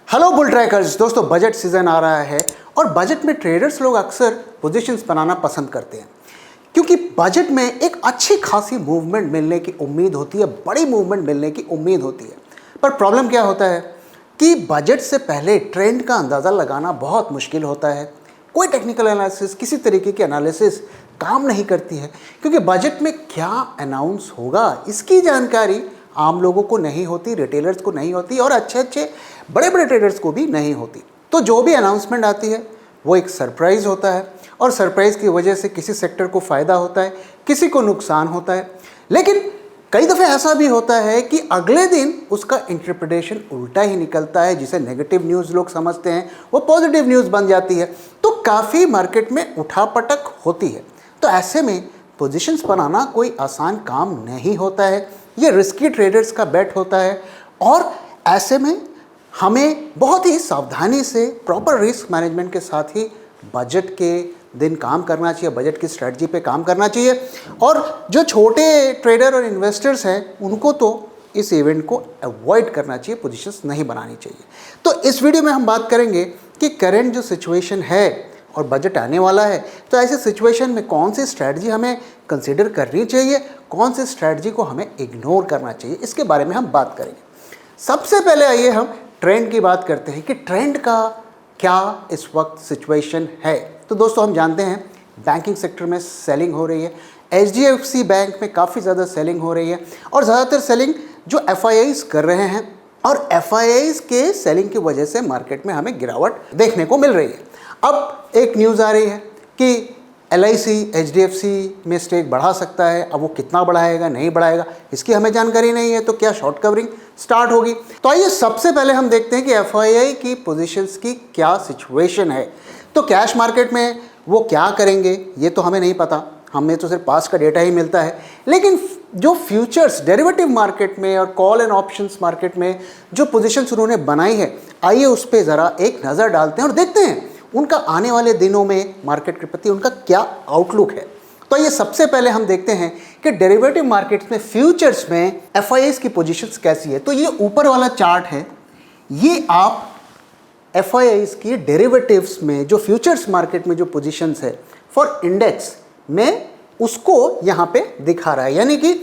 Hello bull trackers दोस्तों, budget season आ रहा है और बजट में ट्रेडर्स लोग अक्सर पोजीशंस बनाना पसंद करते हैं क्योंकि बजट में एक अच्छी खासी मूवमेंट मिलने की उम्मीद होती है, बड़ी मूवमेंट मिलने की उम्मीद होती है। पर प्रॉब्लम क्या होता है कि बजट से पहले ट्रेंड का अंदाज़ा लगाना बहुत मुश्किल होता है। कोई टेक्निकल एनालिसिस, किसी तरीके की एनालिसिस काम नहीं करती है क्योंकि बजट में क्या अनाउंस होगा इसकी जानकारी आम लोगों को नहीं होती, रिटेलर्स को नहीं होती और अच्छे बड़े बड़े ट्रेडर्स को भी नहीं होती। तो जो भी अनाउंसमेंट आती है वो एक सरप्राइज़ होता है और सरप्राइज़ की वजह से किसी सेक्टर को फ़ायदा होता है, किसी को नुकसान होता है। लेकिन कई दफ़े ऐसा भी होता है कि अगले दिन उसका इंटरप्रिटेशन उल्टा ही निकलता है, जिसे नेगेटिव न्यूज़ लोग समझते हैं वो पॉजिटिव न्यूज़ बन जाती है। तो काफ़ी मार्केट में उठापटक होती है। तो ऐसे में पोजीशंस बनाना कोई आसान काम नहीं होता है, ये रिस्की ट्रेडर्स का बेट होता है और ऐसे में हमें बहुत ही सावधानी से प्रॉपर रिस्क मैनेजमेंट के साथ ही बजट के दिन काम करना चाहिए, बजट की स्ट्रेटजी पे काम करना चाहिए। और जो छोटे ट्रेडर और इन्वेस्टर्स हैं उनको तो इस इवेंट को अवॉइड करना चाहिए, पोजीशंस नहीं बनानी चाहिए। तो इस वीडियो में हम बात करेंगे कि करंट जो सिचुएशन है और बजट आने वाला है, तो ऐसे सिचुएशन में कौन सी स्ट्रैटेजी हमें कंसिडर करनी चाहिए, कौन सी स्ट्रैटेजी को हमें इग्नोर करना चाहिए, इसके बारे में हम बात करेंगे। सबसे पहले आइए हम ट्रेंड की बात करते हैं कि ट्रेंड का क्या इस वक्त सिचुएशन है। तो दोस्तों हम जानते हैं बैंकिंग सेक्टर में सेलिंग हो रही है, HDFC बैंक में काफ़ी ज़्यादा सेलिंग हो रही है और ज़्यादातर सेलिंग जो FIIs कर रहे हैं और FIIs के सेलिंग की वजह से मार्केट में हमें गिरावट देखने को मिल रही है। अब एक न्यूज़ आ रही है कि LIC HDFC में स्टेक बढ़ा सकता है। अब वो कितना बढ़ाएगा, नहीं बढ़ाएगा, इसकी हमें जानकारी नहीं है। तो क्या शॉर्ट कवरिंग स्टार्ट होगी? तो आइए सबसे पहले हम देखते हैं कि FII की पोजीशंस की क्या सिचुएशन है। तो कैश मार्केट में वो क्या करेंगे ये तो हमें नहीं पता, हमें तो सिर्फ पास का डेटा ही मिलता है। लेकिन जो फ्यूचर्स डेरिवेटिव मार्केट में और कॉल एंड ऑप्शंस मार्केट में जो पोजीशंस उन्होंने बनाई है, आइए उस पर ज़रा एक नज़र डालते हैं और देखते हैं उनका आने वाले दिनों में मार्केट के प्रति उनका क्या आउटलुक है। तो ये सबसे पहले हम देखते हैं कि डेरिवेटिव मार्केट्स में फ्यूचर्स में FIIs की पोजीशंस कैसी है। तो ये ऊपर वाला चार्ट है, ये आप FIIs की डेरिवेटिव्स में जो फ्यूचर्स मार्केट में जो पोजीशंस है फॉर इंडेक्स में उसको यहाँ पे दिखा रहा है। यानी कि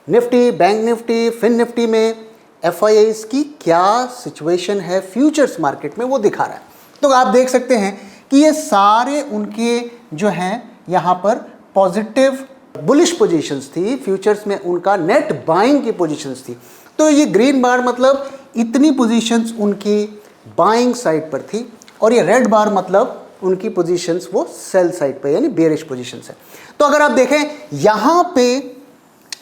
Nifty, bank Nifty, fin Nifty में FIIs की क्या सिचुएशन है फ्यूचर्स मार्केट में वो दिखा रहा है। तो आप देख सकते हैं कि ये सारे उनके जो हैं यहाँ पर पॉजिटिव बुलिश पोजीशंस थी, फ्यूचर्स में उनका नेट बाइंग की पोजीशंस थी। तो ये ग्रीन बार मतलब इतनी पोजीशंस उनकी बाइंग साइड पर थी और ये रेड बार मतलब उनकी पोजीशंस वो सेल साइड पर यानी बेरिश पोजीशंस है। तो अगर आप देखें यहाँ पे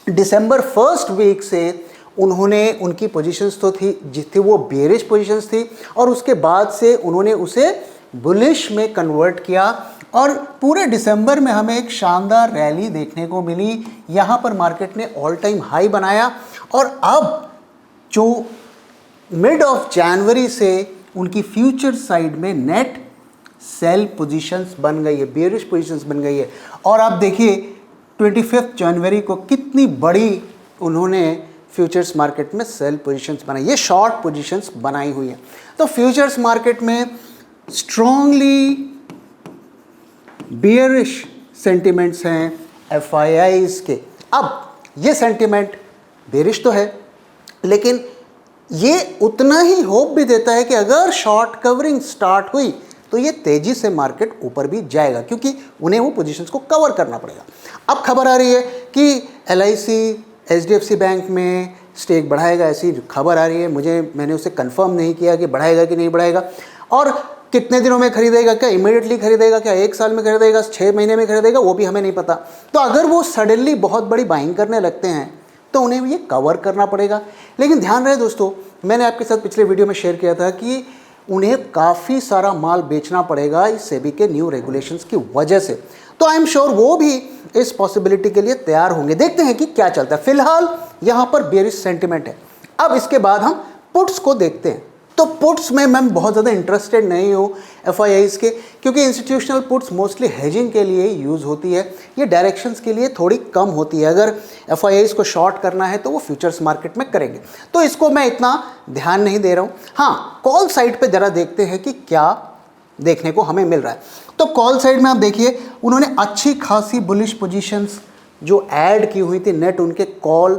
दिसंबर फर्स्ट वीक से उन्होंने उनकी पोजीशंस तो थी जितनी वो बेरिश पोजीशंस थी और उसके बाद से उन्होंने उसे बुलिश में कन्वर्ट किया और पूरे दिसंबर में हमें एक शानदार रैली देखने को मिली। यहाँ पर मार्केट ने ऑल टाइम हाई बनाया और अब जो मिड ऑफ जनवरी से उनकी फ्यूचर साइड में नेट सेल पोजीशंस बन गई है, बेरिश पोजीशंस बन गई है। और आप देखिए 25 जनवरी को कितनी बड़ी उन्होंने फ्यूचर्स मार्केट में सेल पोजीशंस बनाई, ये शॉर्ट पोजीशंस बनाई हुई है। तो फ्यूचर्स मार्केट में स्ट्रांगली बेयरिश सेंटिमेंट्स हैं FIIs के। अब ये सेंटिमेंट बेरिश तो है लेकिन ये उतना ही होप भी देता है कि अगर शॉर्ट कवरिंग स्टार्ट हुई तो ये तेजी से मार्केट ऊपर भी जाएगा क्योंकि उन्हें वो पोजीशंस को कवर करना पड़ेगा। अब खबर आ रही है कि LIC HDFC बैंक में स्टेक बढ़ाएगा, ऐसी खबर आ रही है। मैंने उसे कंफर्म नहीं किया कि बढ़ाएगा कि नहीं बढ़ाएगा और कितने दिनों में खरीदेगा, क्या इमीडिएटली खरीदेगा, क्या 1 साल में खरीदेगा, 6 महीने में खरीदेगा, वो भी हमें नहीं पता। तो अगर वो सडनली बहुत बड़ी बाइंग करने लगते हैं तो उन्हें ये कवर करना पड़ेगा। लेकिन ध्यान रहे दोस्तों, मैंने आपके साथ पिछले वीडियो में शेयर किया था कि उन्हें काफ़ी सारा माल बेचना पड़ेगा इस सेबी के न्यू रेगुलेशंस की वजह से। तो आई एम श्योर वो भी इस पॉसिबिलिटी के लिए तैयार होंगे। देखते हैं कि क्या चलता है। फिलहाल यहाँ पर बेरिश सेंटिमेंट है। अब इसके बाद हम पुट्स को देखते हैं। तो पुट्स में मैं बहुत ज़्यादा इंटरेस्टेड नहीं हूँ एफआईआईज़ के, क्योंकि इंस्टीट्यूशनल पुट्स मोस्टली हेजिंग के लिए यूज़ होती है, ये डायरेक्शंस के लिए थोड़ी कम होती है। अगर एफआईआईज़ को शॉर्ट करना है तो वो फ्यूचर्स मार्केट में करेंगे, तो इसको मैं इतना ध्यान नहीं दे रहा हूँ। हाँ, कॉल साइड पर ज़रा देखते हैं कि क्या देखने को हमें मिल रहा है। तो कॉल साइड में आप देखिए, उन्होंने अच्छी खासी बुलिश पोजीशंस जो ऐड की हुई थी, नेट उनके कॉल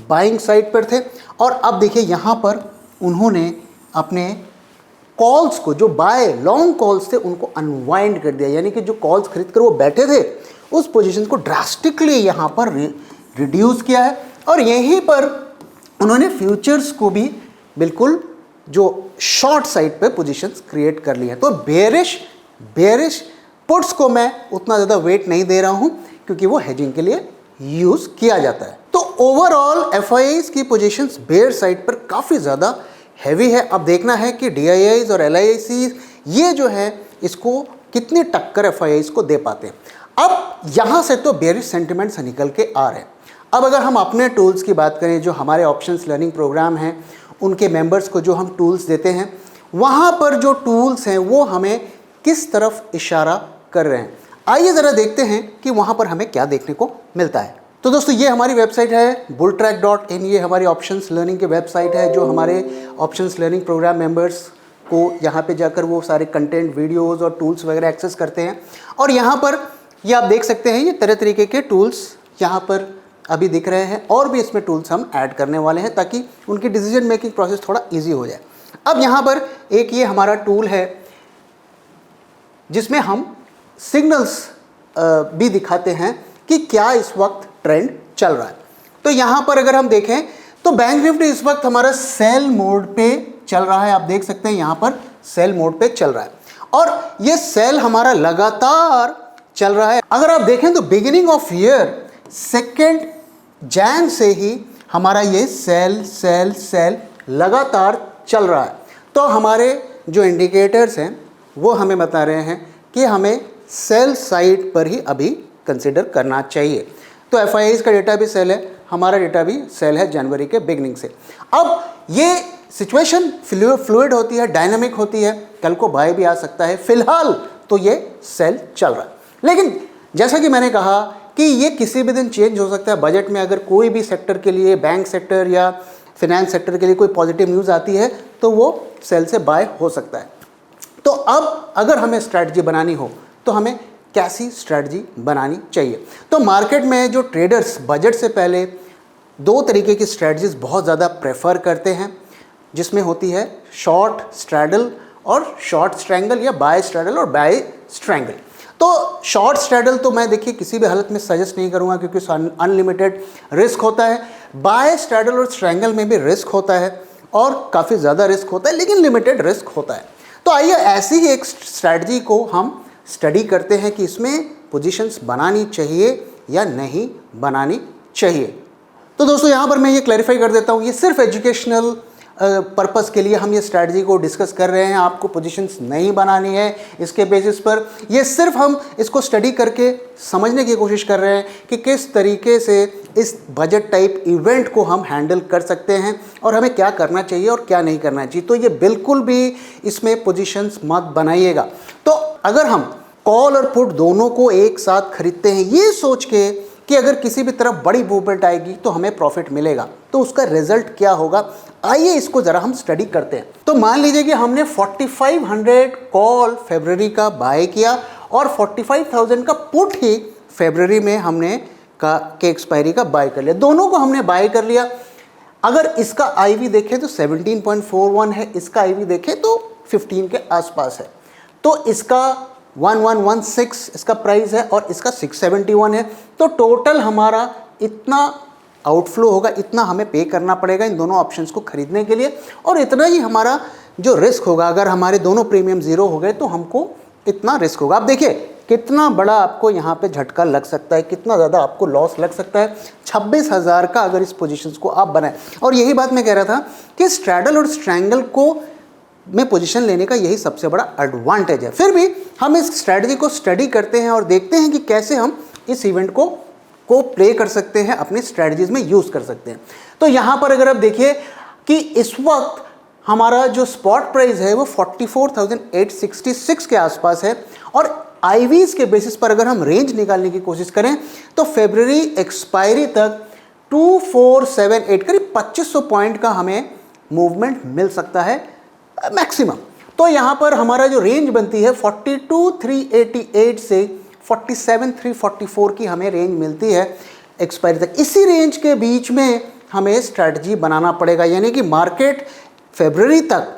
बाइंग साइड पर थे। और अब देखिए यहाँ पर उन्होंने अपने कॉल्स को, जो बाय लॉन्ग कॉल्स थे, उनको अनवाइंड कर दिया, यानी कि जो कॉल्स खरीद कर वो बैठे थे उस पोजीशन को ड्रास्टिकली यहाँ पर रिड्यूस किया है। और यहीं पर उन्होंने फ्यूचर्स को भी बिल्कुल जो शॉर्ट साइड पे पोजीशंस क्रिएट कर ली है। तो बेरिश पुट्स को मैं उतना ज़्यादा वेट नहीं दे रहा हूँ, क्योंकि वो हेजिंग के लिए यूज़ किया जाता है। तो ओवरऑल एफआईआईज़ की पोजीशंस बेयर साइड पर काफ़ी ज़्यादा हैवी है। अब देखना है कि डीआईआईज़ और एलआईसीज़ ये जो है इसको कितनी टक्कर एफआईआईज़ को दे पाते हैं। अब यहाँ से तो बेयरिश सेंटिमेंट्स निकल के आ रहे हैं। अब अगर हम अपने टूल्स की बात करें, जो हमारे ऑप्शंस लर्निंग प्रोग्राम हैं, उनके मेंबर्स को जो हम टूल्स देते हैं, वहाँ पर जो टूल्स हैं वो हमें किस तरफ इशारा कर रहे हैं। आइए ज़रा देखते हैं कि वहाँ पर हमें क्या देखने को मिलता है। तो दोस्तों, ये हमारी वेबसाइट है bulltrack.in, ये हमारी ऑप्शंस लर्निंग की वेबसाइट है, जो हमारे ऑप्शंस लर्निंग प्रोग्राम मेंबर्स को यहाँ पे जाकर वो सारे कंटेंट, वीडियोस और टूल्स वगैरह एक्सेस करते हैं। और यहाँ पर ये आप देख सकते हैं, ये तरह तरीके के टूल्स यहाँ पर अभी दिख रहे हैं, और भी इसमें टूल्स हम ऐड करने वाले हैं ताकि उनकी डिसीजन मेकिंग प्रोसेस थोड़ा ईजी हो जाए। अब यहाँ पर एक ये हमारा टूल है जिसमें हम सिग्नल्स भी दिखाते हैं कि क्या इस वक्त ट्रेंड चल रहा है। तो यहाँ पर अगर हम देखें तो बैंक निफ्टी इस वक्त हमारा सेल मोड पे चल रहा है। आप देख सकते हैं यहाँ पर सेल मोड पे चल रहा है, और ये सेल हमारा लगातार चल रहा है। अगर आप देखें तो बिगिनिंग ऑफ ईयर 2 जैन से ही हमारा ये सेल लगातार चल रहा है। तो हमारे जो इंडिकेटर्स हैं वो हमें बता रहे हैं कि हमें सेल साइड पर ही अभी कंसिडर करना चाहिए। तो एफआईआईज़ का डेटा भी सेल है, हमारा डेटा भी सेल है जनवरी के बिगनिंग से। अब ये सिचुएशन फ्लूइड होती है, डायनामिक होती है, कल को बाय भी आ सकता है। फिलहाल तो ये सेल चल रहा है, लेकिन जैसा कि मैंने कहा कि ये किसी भी दिन चेंज हो सकता है। बजट में अगर कोई भी सेक्टर के लिए, बैंक सेक्टर या फिनेंस सेक्टर के लिए कोई पॉजिटिव न्यूज़ आती है तो वो सेल से बाय हो सकता है। तो अब अगर हमें स्ट्रैटेजी बनानी हो तो हमें कैसी स्ट्रैटेजी बनानी चाहिए। तो मार्केट में जो ट्रेडर्स बजट से पहले 2 तरीके की स्ट्रैटेजीज बहुत ज़्यादा प्रेफर करते हैं, जिसमें होती है शॉर्ट स्ट्रैडल और शॉर्ट स्ट्रैंगल, या बाय स्ट्रैडल और बाय स्ट्रैंगल। तो शॉर्ट स्ट्रैडल तो मैं देखिए किसी भी हालत में सजेस्ट नहीं करूँगा, क्योंकि अनलिमिटेड रिस्क होता है। बाय स्ट्रैडल और स्ट्रैंगल में भी रिस्क होता है, और काफ़ी ज़्यादा रिस्क होता है, लेकिन लिमिटेड रिस्क होता है। तो आइए ऐसी ही एक स्ट्रैटेजी को हम स्टडी करते हैं कि इसमें पोजीशंस बनानी चाहिए या नहीं बनानी चाहिए। तो दोस्तों, यहाँ पर मैं ये क्लैरिफाई कर देता हूँ, ये सिर्फ एजुकेशनल पर्पस के लिए हम ये स्ट्रैटेजी को डिस्कस कर रहे हैं। आपको पोजीशंस नहीं बनानी है इसके बेसिस पर, ये सिर्फ हम इसको स्टडी करके समझने की कोशिश कर रहे हैं कि किस तरीके से इस बजट टाइप इवेंट को हम हैंडल कर सकते हैं और हमें क्या करना चाहिए और क्या नहीं करना चाहिए। तो ये बिल्कुल भी इसमें पोजीशंस मत बनाइएगा। तो अगर हम कॉल और पुट दोनों को एक साथ खरीदते हैं ये सोच के कि अगर किसी भी तरफ बड़ी मूवमेंट आएगी तो हमें प्रॉफिट मिलेगा, तो उसका रिजल्ट क्या होगा, आइए इसको ज़रा हम स्टडी करते हैं। तो मान लीजिए कि हमने 4500 कॉल फरवरी का बाय किया और 45,000 का पुट ही फरवरी में हमने के एक्सपायरी का बाय कर लिया। दोनों को हमने बाय कर लिया। अगर इसका आईवी देखें तो 17.41 है, इसका आईवी देखें तो 15 के आसपास है। तो इसका 1116 इसका प्राइस है और इसका 671 है। तो टोटल हमारा इतना आउटफ्लो होगा, इतना हमें पे करना पड़ेगा इन दोनों ऑप्शंस को खरीदने के लिए, और इतना ही हमारा जो रिस्क होगा। अगर हमारे दोनों प्रीमियम ज़ीरो हो गए तो हमको इतना रिस्क होगा। आप देखिए कितना बड़ा आपको यहाँ पे झटका लग सकता है, कितना ज़्यादा आपको लॉस लग सकता है। 26,000 का अगर इस पोजीशंस को आप बनाएं। और यही बात मैं कह रहा था कि स्ट्रैडल और स्ट्रैंगल को में पोजीशन लेने का यही सबसे बड़ा एडवांटेज है। फिर भी हम इस स्ट्रैटेजी को स्टडी करते हैं और देखते हैं कि कैसे हम इस इवेंट को प्ले कर सकते हैं, अपनी स्ट्रैटेजीज में यूज़ कर सकते हैं। तो यहाँ पर अगर आप देखिए कि इस वक्त हमारा जो स्पॉट प्राइस है वो 44,866 के आसपास है, और आईवीज के बेसिस पर अगर हम रेंज निकालने की कोशिश करें तो फरवरी एक्सपायरी तक 2478 करीब 2500 पॉइंट का हमें मूवमेंट मिल सकता है मैक्सिमम। तो यहाँ पर हमारा जो रेंज बनती है 42,388 से 47,344 की हमें रेंज मिलती है एक्सपायरी तक। इसी रेंज के बीच में हमें स्ट्रैटेजी बनाना पड़ेगा, यानी कि मार्केट फरवरी तक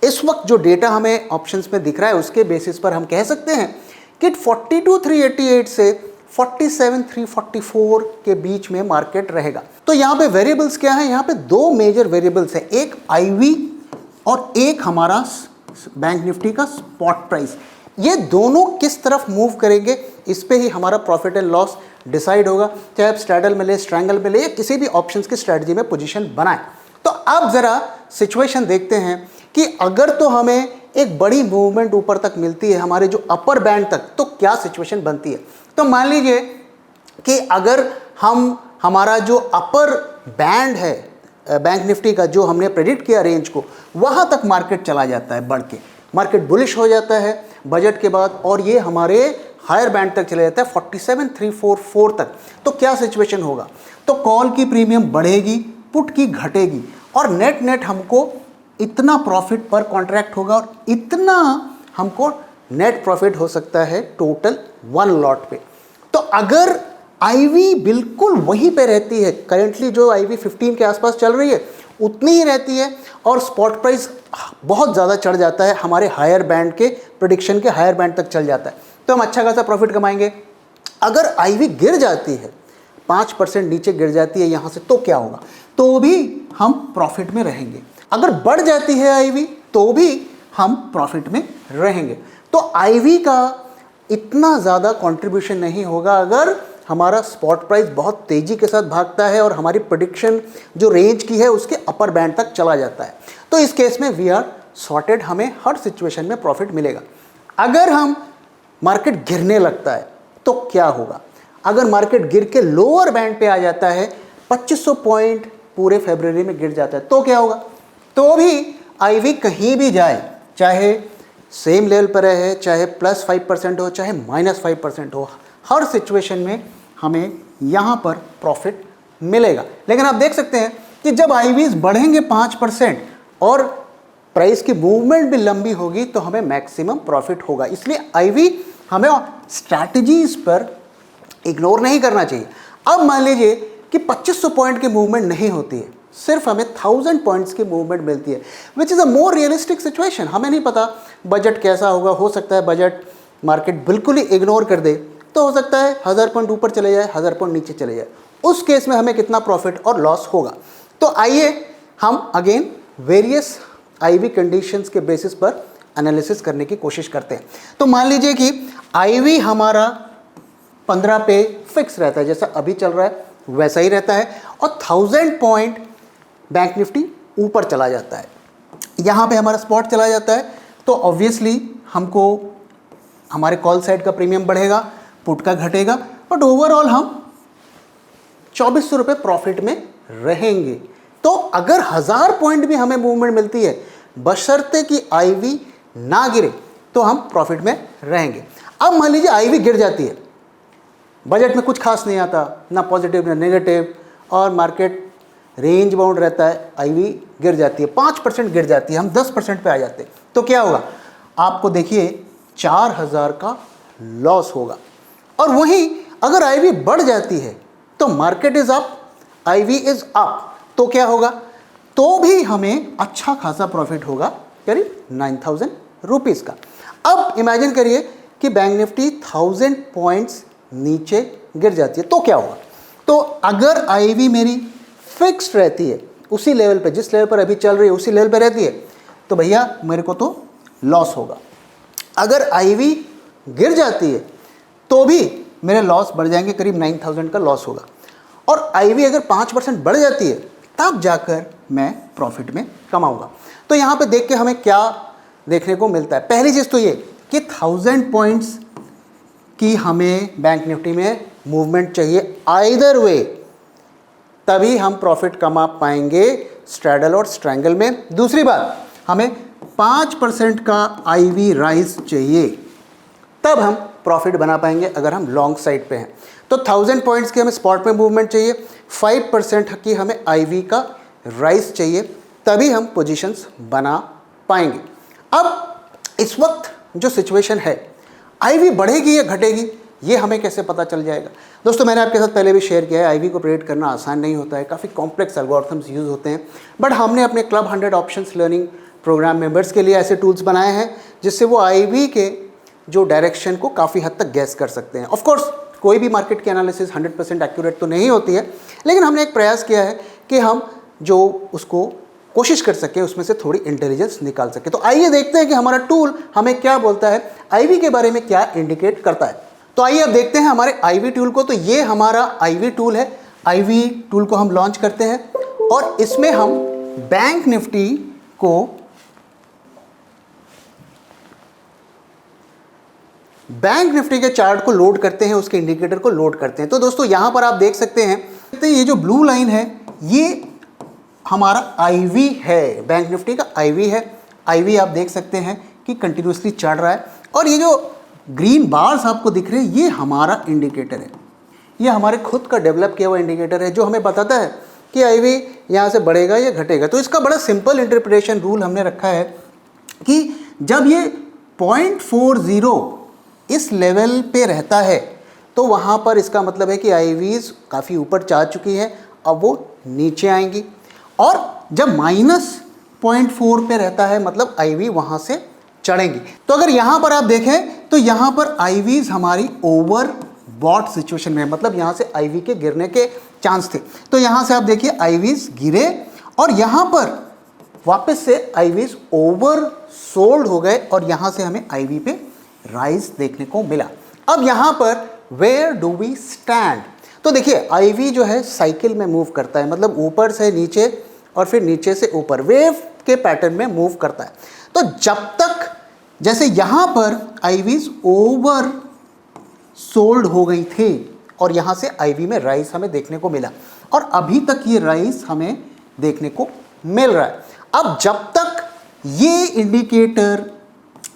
इस वक्त जो डेटा हमें ऑप्शंस में दिख रहा है उसके बेसिस पर हम कह सकते हैं कि 42,388 से 47,344 के बीच में मार्केट रहेगा। तो यहाँ पे वेरिएबल्स क्या है, यहाँ पे दो मेजर वेरिएबल्स है, एक आईवी और एक हमारा बैंक निफ्टी का स्पॉट प्राइस। ये दोनों किस तरफ मूव करेंगे इस पे ही हमारा प्रॉफिट एंड लॉस डिसाइड होगा, चाहे आप स्ट्रैडल में ले, स्ट्रैंगल में ले, या किसी भी ऑप्शंस की स्ट्रैटेजी में पोजीशन बनाएं। तो अब ज़रा सिचुएशन देखते हैं कि अगर तो हमें एक बड़ी मूवमेंट ऊपर तक मिलती है हमारे जो अपर बैंड तक, तो क्या सिचुएशन बनती है। तो मान लीजिए कि अगर हमारा जो अपर बैंड है बैंक निफ्टी का, जो हमने प्रेडिक्ट किया रेंज को, वहाँ तक मार्केट चला जाता है बढ़ के, मार्केट बुलिश हो जाता है बजट के बाद, और ये हमारे हायर बैंड तक चला जाता है 47,344 तक, तो क्या सिचुएशन होगा। तो कॉल की प्रीमियम बढ़ेगी, पुट की घटेगी, और नेट नेट हमको इतना प्रॉफिट पर कॉन्ट्रैक्ट होगा, और इतना हमको नेट प्रॉफिट हो सकता है टोटल वन लॉट पे। तो अगर आईवी बिल्कुल वहीं पे रहती है, करेंटली जो आईवी 15 के आसपास चल रही है उतनी ही रहती है, और स्पॉट प्राइस बहुत ज़्यादा चढ़ जाता है हमारे हायर बैंड के प्रेडिक्शन के हायर बैंड तक चल जाता है, तो हम अच्छा खासा प्रॉफिट कमाएंगे। अगर आईवी गिर जाती है 5% नीचे गिर जाती है यहाँ से, तो क्या होगा, तो भी हम प्रॉफिट में रहेंगे। अगर बढ़ जाती है आईवी तो भी हम प्रॉफिट में रहेंगे। तो आईवी का इतना ज़्यादा कंट्रीब्यूशन नहीं होगा अगर हमारा स्पॉट प्राइस बहुत तेज़ी के साथ भागता है और हमारी प्रेडिक्शन जो रेंज की है उसके अपर बैंड तक चला जाता है। तो इस केस में वी आर सॉर्टेड, हमें हर सिचुएशन में प्रॉफिट मिलेगा। अगर हम मार्केट गिरने लगता है तो क्या होगा, अगर मार्केट गिर के लोअर बैंड पे आ जाता है, 2500 पॉइंट पूरे फरवरी में गिर जाता है, तो क्या होगा, तो भी आईवी कहीं भी जाए, चाहे सेम लेवल पर रहे, चाहे +5% हो, चाहे -5% हो, हर सिचुएशन में हमें यहाँ पर प्रॉफिट मिलेगा। लेकिन आप देख सकते हैं कि जब आईवीज बढ़ेंगे 5% और प्राइस की मूवमेंट भी लंबी होगी तो हमें मैक्सिमम प्रॉफिट होगा। इसलिए आईवी हमें स्ट्रैटेजीज पर इग्नोर नहीं करना चाहिए। अब मान लीजिए कि 2500 पॉइंट की मूवमेंट नहीं होती है, सिर्फ हमें 1000 पॉइंट्स की मूवमेंट मिलती है, which is a more realistic situation. हमें नहीं पता बजट कैसा होगा, हो सकता है बजट मार्केट बिल्कुल ही इग्नोर कर दे, तो हो सकता है 1000 पॉइंट ऊपर चले जाए, 1000 पॉइंट नीचे चले जाए। उस केस में हमें कितना प्रॉफिट और लॉस होगा। तो आइए हम अगेन वेरियस आईवी कंडीशंस के बेसिस पर एनालिसिस करने की कोशिश करते हैं। तो मान लीजिए कि आईवी हमारा 15 पे फिक्स रहता है, जैसा अभी चल रहा है वैसा ही रहता है, और 1000 पॉइंट बैंक निफ्टी ऊपर चला जाता है, यहाँ पे हमारा स्पॉट चला जाता है, तो ऑब्वियसली हमको हमारे कॉल साइड का प्रीमियम बढ़ेगा, पुट का घटेगा, बट ओवरऑल हम 2400 रुपये प्रॉफिट में रहेंगे। तो अगर 1000 पॉइंट भी हमें मूवमेंट मिलती है, बशर्ते कि आईवी ना गिरे, तो हम प्रॉफिट में रहेंगे। अब मान लीजिए आईवी गिर जाती है, बजट में कुछ खास नहीं आता, ना पॉजिटिव ना नेगेटिव, और मार्केट रेंज बाउंड रहता है, आईवी गिर जाती है, 5% गिर जाती है, हम 10% पे आ जाते हैं, तो क्या होगा, आपको देखिए 4000 का लॉस होगा। और वहीं अगर आईवी बढ़ जाती है तो market is up, IV is up, तो क्या होगा, तो भी हमें अच्छा खासा प्रॉफिट होगा, करीब 9000 रुपीज़ का। अब इमेजिन करिए कि बैंक निफ्टी 1000 पॉइंट्स नीचे गिर जाती है, तो क्या होगा। तो अगर आईवी मेरी फिक्स्ड रहती है उसी लेवल पे, जिस लेवल पर अभी चल रही है उसी लेवल पे रहती है, तो भैया मेरे को तो लॉस होगा। अगर आईवी गिर जाती है तो भी मेरे लॉस बढ़ जाएंगे, करीब 9000 का लॉस होगा। और आईवी अगर 5% बढ़ जाती है तब जाकर मैं प्रॉफिट में कमाऊंगा। तो यहाँ पे देख के हमें क्या देखने को मिलता है, पहली चीज़ तो ये कि 1000 पॉइंट्स की हमें बैंक निफ्टी में मूवमेंट चाहिए आइदर वे, तभी हम प्रॉफिट कमा पाएंगे। स्ट्रैडल और स्ट्रैंगल में। दूसरी बात, हमें 5% का IV राइज चाहिए, तब हम प्रॉफिट बना पाएंगे अगर हम लॉन्ग साइड पे हैं। तो 1000 पॉइंट्स की हमें स्पॉट में मूवमेंट चाहिए, 5% की हमें IV का राइज चाहिए, तभी हम पोजीशंस बना पाएंगे। अब इस वक्त जो सिचुएशन है, IV बढ़ेगी या घटेगी, ये हमें कैसे पता चल जाएगा? दोस्तों, मैंने आपके साथ पहले भी शेयर किया है, IV को प्रेडिक्ट करना आसान नहीं होता है, काफ़ी कॉम्प्लेक्स एल्गोरिथम्स यूज़ होते हैं। बट हमने अपने club 100 options learning program members के लिए ऐसे टूल्स बनाए हैं जिससे वो IV के जो डायरेक्शन को काफ़ी हद तक गैस कर सकते हैं। ऑफ कोर्स कोई भी मार्केट की एनालिसिस 100% एक्यूरेट तो नहीं होती है, लेकिन हमने एक प्रयास किया है कि हम जो उसको कोशिश कर सकें उसमें से थोड़ी इंटेलिजेंस निकाल सके। तो आइए देखते हैं कि हमारा टूल हमें क्या बोलता है, IV के बारे में क्या इंडिकेट करता है। तो आइए अब देखते हैं हमारे IV टूल को। तो ये हमारा IV टूल है। IV टूल को हम लॉन्च करते हैं और इसमें हम बैंक निफ्टी के चार्ट को लोड करते हैं, उसके इंडिकेटर को लोड करते हैं। तो दोस्तों यहां पर आप देख सकते हैं, ये जो ब्लू लाइन है ये हमारा IV है, बैंक निफ्टी का IV है। IV आप देख सकते हैं कि कंटिन्यूसली चढ़ रहा है, और ये जो ग्रीन बार्स आपको दिख रहे हैं ये हमारा इंडिकेटर है। ये हमारे खुद का डेवलप किया हुआ इंडिकेटर है जो हमें बताता है कि IV यहाँ से बढ़ेगा या घटेगा। तो इसका बड़ा सिंपल इंटरप्रिटेशन रूल हमने रखा है कि जब ये 0.40 इस लेवल पे रहता है तो वहाँ पर इसका मतलब है कि IVs काफ़ी ऊपर जा चुकी है, अब वो नीचे आएंगी। और जब -0.4 पे रहता है मतलब IV वहाँ से चढ़ेंगी। तो अगर यहाँ पर आप देखें तो यहाँ पर IVs हमारी ओवर बॉट सिचुएशन में है, मतलब यहाँ से IV के गिरने के चांस थे। तो यहाँ से आप देखिए IVs गिरे और यहाँ पर वापस से IVs ओवर सोल्ड हो गए और यहाँ से हमें IV पे राइज देखने को मिला। अब यहाँ पर वेयर डू वी स्टैंड? तो देखिए IV जो है साइकिल में मूव करता है, मतलब ऊपर से नीचे और फिर नीचे से ऊपर, वेव के पैटर्न में मूव करता है। तो जब तक जैसे यहाँ पर IVs ओवर सोल्ड हो गई थी और यहाँ से IV में राइज हमें देखने को मिला, और अभी तक ये राइज हमें देखने को मिल रहा है। अब जब तक ये इंडिकेटर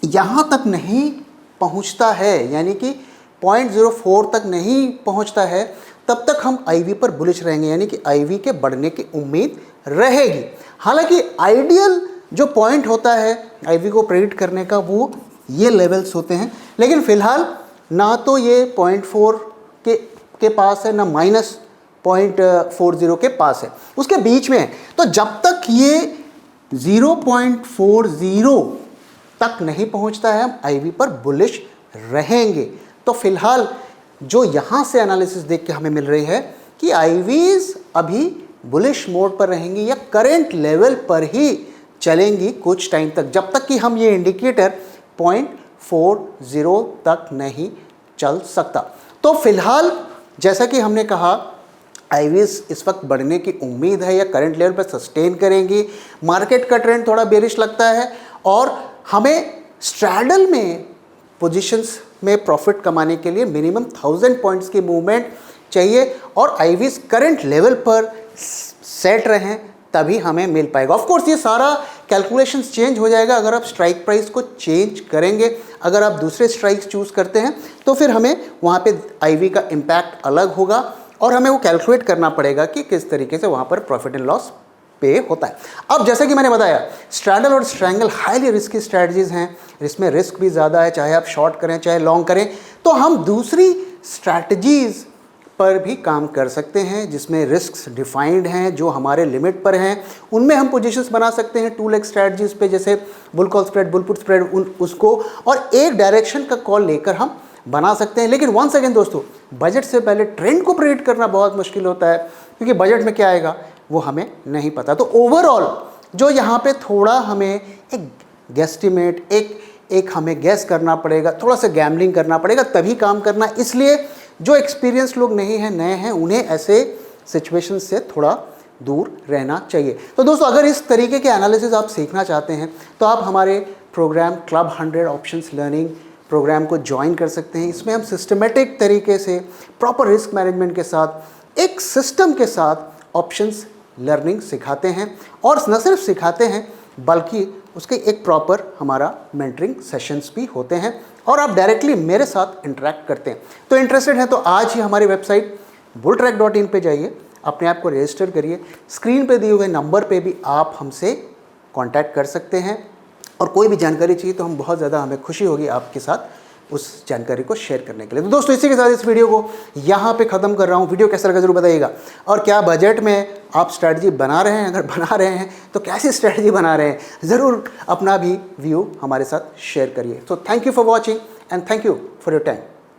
यहाँ तक नहीं पहुँचता है, यानी कि 0.04 तक नहीं पहुँचता है, तब तक हम IV पर बुलिश रहेंगे, यानी कि IV के बढ़ने की उम्मीद रहेगी। हालांकि आइडियल जो पॉइंट होता है IV को प्रेडिक्ट करने का वो ये लेवल्स होते हैं, लेकिन फिलहाल ना तो ये 0.4 के पास है, ना -0.40 के पास है, उसके बीच में है। तो जब तक ये 0.40 तक नहीं पहुंचता है हम IV पर बुलिश रहेंगे। तो फिलहाल जो यहाँ से एनालिसिस देख के हमें मिल रही है कि IVs अभी बुलिश मोड पर रहेंगी या करेंट लेवल पर ही चलेंगी कुछ टाइम तक, जब तक कि हम ये इंडिकेटर 0.40 तक नहीं चल सकता। तो फिलहाल जैसा कि हमने कहा IVs इस वक्त बढ़ने की उम्मीद है या करंट लेवल पर सस्टेन करेंगी। मार्केट का ट्रेंड थोड़ा बेरिश लगता है और हमें स्ट्रैडल में पोजीशंस में प्रॉफिट कमाने के लिए मिनिमम 1000 पॉइंट्स की मूवमेंट चाहिए और IVs करंट लेवल पर सेट रहें, तभी हमें मिल पाएगा। ऑफ कोर्स ये सारा कैलकुलेशंस चेंज हो जाएगा अगर आप स्ट्राइक प्राइस को चेंज करेंगे। अगर आप दूसरे स्ट्राइक्स चूज़ करते हैं तो फिर हमें वहाँ पे IV का इम्पैक्ट अलग होगा और हमें वो कैलकुलेट करना पड़ेगा कि किस तरीके से वहाँ पर प्रॉफिट एंड लॉस पे होता है। अब जैसे कि मैंने बताया, स्ट्रैडल और स्ट्रैंगल हाईली रिस्की स्ट्रैटेजीज हैं, इसमें रिस्क भी ज़्यादा है, चाहे आप शॉर्ट करें चाहे लॉन्ग करें। तो हम दूसरी स्ट्रैटेजीज पर भी काम कर सकते हैं जिसमें रिस्क्स डिफाइंड हैं, जो हमारे लिमिट पर हैं, उनमें हम पोजीशंस बना सकते हैं 2 लेग स्ट्रैटेजीज पे, जैसे bull call spread, bull put spread, उसको और एक डायरेक्शन का कॉल लेकर हम बना सकते हैं। लेकिन वंस अगेन दोस्तों, बजट से पहले ट्रेंड को प्रेडिक्ट करना बहुत मुश्किल होता है, क्योंकि बजट में क्या आएगा वो हमें नहीं पता। तो ओवरऑल जो यहाँ पे थोड़ा हमें एक गेस्टिमेट, एक हमें गैस करना पड़ेगा, थोड़ा सा गैम्बलिंग करना पड़ेगा, तभी काम करना। इसलिए जो एक्सपीरियंस लोग नहीं हैं, नए हैं, उन्हें ऐसे सिचुएशन से थोड़ा दूर रहना चाहिए। तो दोस्तों, अगर इस तरीके के एनालिसिस आप सीखना चाहते हैं तो आप हमारे program club 100 options learning program को ज्वाइन कर सकते हैं। इसमें हम सिस्टमेटिक तरीके से प्रॉपर रिस्क मैनेजमेंट के साथ, एक सिस्टम के साथ ऑप्शंस लर्निंग सिखाते हैं और न सिर्फ सिखाते हैं बल्कि उसके एक प्रॉपर हमारा मेंटरिंग सेशंस भी होते हैं और आप डायरेक्टली मेरे साथ इंटरेक्ट करते हैं। तो इंटरेस्टेड हैं तो आज ही हमारी वेबसाइट bulltrack.in पे जाइए, अपने आप को रजिस्टर करिए। स्क्रीन पे दिए हुए नंबर पे भी आप हमसे कांटेक्ट कर सकते हैं और कोई भी जानकारी चाहिए तो हम बहुत ज़्यादा हमें खुशी होगी आपके साथ उस जानकारी को शेयर करने के लिए। तो दोस्तों इसी के साथ इस वीडियो को यहाँ पे ख़त्म कर रहा हूँ। वीडियो कैसा लगा ज़रूर बताइएगा और क्या बजट में आप स्ट्रैटेजी बना रहे हैं, अगर बना रहे हैं तो कैसी स्ट्रैटेजी बना रहे हैं, ज़रूर अपना भी व्यू हमारे साथ शेयर करिए। So thank you for watching and thank you for your time.